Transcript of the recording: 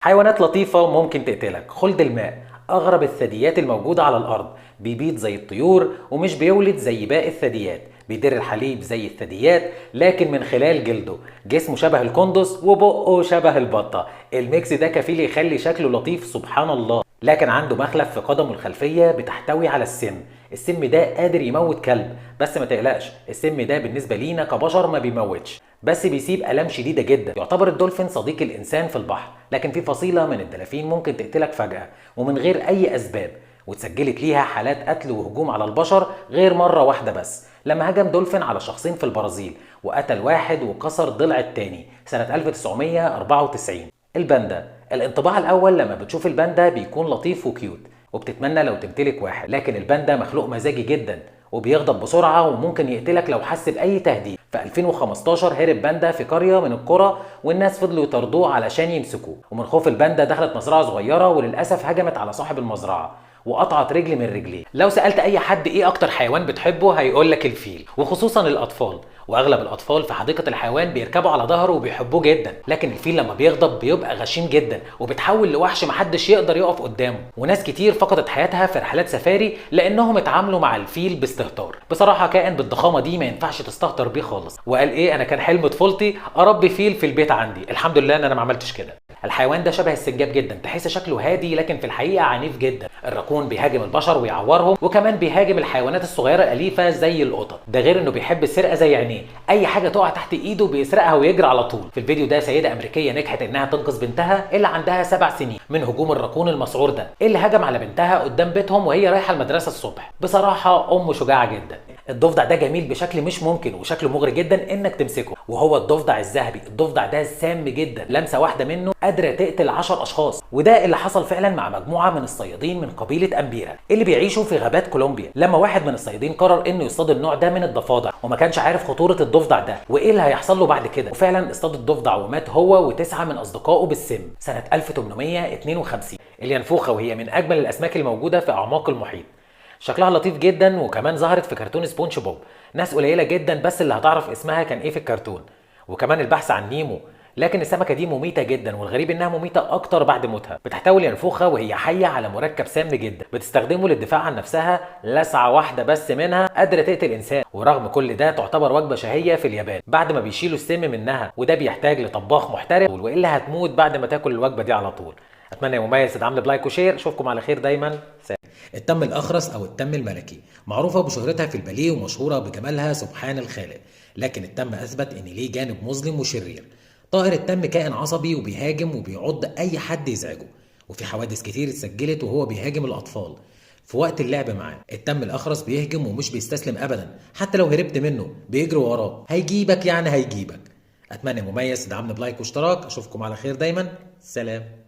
حيوانات لطيفة ممكن تقتلك. خلد الماء أغرب الثدييات الموجودة على الأرض، بيبيض زي الطيور ومش بيولد زي باقي الثدييات، بيدر الحليب زي الثدييات لكن من خلال جلده، جسمه شبه القندس وبقه شبه البطة. الميكس ده كفيل يخلي شكله لطيف سبحان الله. لكن عنده مخلب في قدمه الخلفية بتحتوي على السم. السم ده قادر يموت كلب، بس ما تقلقش السم ده بالنسبة لينا كبشر ما بيموتش، بس بيسيب آلام شديدة جدا. يعتبر الدولفين صديق الإنسان في البحر، لكن في فصيلة من الدلافين ممكن تقتلك فجأة ومن غير أي أسباب، واتسجلت ليها حالات قتل وهجوم على البشر غير مرة واحدة بس، لما هجم دولفين على شخصين في البرازيل وقتل واحد وكسر ضلع التاني سنة 1994. الباندا، الانطباع الأول لما بتشوف الباندا بيكون لطيف وكيوت وبتتمنى لو تمتلك واحد، لكن الباندا مخلوق مزاجي جدا وبيغضب بسرعة وممكن يقتلك لو حس بأي تهديد. في 2015 هرب باندا في قرية من القرى والناس فضلوا يطاردوه علشان يمسكوه، ومن خوف الباندا دخلت مزرعة صغيرة وللأسف هجمت على صاحب المزرعة وقطعت رجل من رجليه. لو سألت أي حد إيه أكتر حيوان بتحبه هيقولك الفيل، وخصوصا الأطفال، وأغلب الأطفال في حديقة الحيوان بيركبوا على ظهره وبيحبوه جدا. لكن الفيل لما بيغضب بيبقى غشيم جدا وبيتحول لوحش محدش يقدر يقف قدامه، وناس كتير فقدت حياتها في رحلات سفاري لأنهم اتعاملوا مع الفيل باستهتار. بصراحة كائن بالضخامة دي ما ينفعش تستهتر بيه خالص. وقال إيه، أنا كان حلم طفولتي أربي فيل في البيت عندي، الحمد لله إن أنا ما عملتش كده. الحيوان ده شبه السنجاب جدا، تحس شكله هادي لكن في الحقيقه عنيف جدا. الراكون بيهاجم البشر ويعورهم، وكمان بيهاجم الحيوانات الصغيره الاليفه زي القطط. ده غير انه بيحب السرقه زي عينيه، اي حاجه تقع تحت ايده بيسرقها ويجري على طول. في الفيديو ده سيده امريكيه نجحت انها تنقذ بنتها اللي عندها 7 سنين من هجوم الراكون المسعور ده اللي هجم على بنتها قدام بيتهم وهي رايحه المدرسه الصبح. بصراحه ام شجاعه جدا. الضفدع ده جميل بشكل مش ممكن وشكله مغري جدا انك تمسكه، وهو الضفدع الذهبي. الضفدع ده سام جدا، لمسه واحده منه قادره تقتل 10 اشخاص، وده اللي حصل فعلا مع مجموعه من الصيادين من قبيله امبيرا اللي بيعيشوا في غابات كولومبيا. لما واحد من الصيادين قرر انه يصطاد النوع ده من الضفادع وما كانش عارف خطوره الضفدع ده وايه اللي هيحصل له بعد كده، وفعلا اصطاد الضفدع ومات هو و9 من اصدقائه بالسم سنه 1852. الينفوخه، وهي من اجمل الاسماك الموجوده في اعماق المحيط. شكلها لطيف جدا وكمان ظهرت في كرتون سبونج بوب. ناس قليله جدا بس اللي هتعرف اسمها كان ايه في الكرتون، وكمان البحث عن نيمو. لكن السمكه دي مميته جدا، والغريب انها مميته اكتر بعد موتها. بتحتوي الينفوخه وهي حيه على مركب سام جدا بتستخدمه للدفاع عن نفسها، لسعه واحده بس منها قادره تقتل انسان. ورغم كل ده تعتبر وجبه شهيه في اليابان بعد ما بيشيلوا السم منها، وده بيحتاج لطباخ محترف والا هتموت بعد ما تاكل الوجبه دي على طول. اتمنى يا مميز تدعمني بلايك وشير. اشوفكم على خير دايما. التم الأخرس أو التم الملكي معروفة بشهرتها في الباليه ومشهورة بجمالها سبحان الخالق، لكن التم أثبت إن ليه جانب مظلم وشرير. طائر التم كائن عصبي وبيهاجم وبيعض أي حد يزعجه، وفي حوادث كتير اتسجلت وهو بيهاجم الأطفال في وقت اللعب معاه. التم الأخرس بيهجم ومش بيستسلم أبدا، حتى لو هربت منه بيجري وراه، هيجيبك يعني هيجيبك. أتمنى مميز تدعمني بلايك واشتراك. أشوفكم على خير دايما. سلام.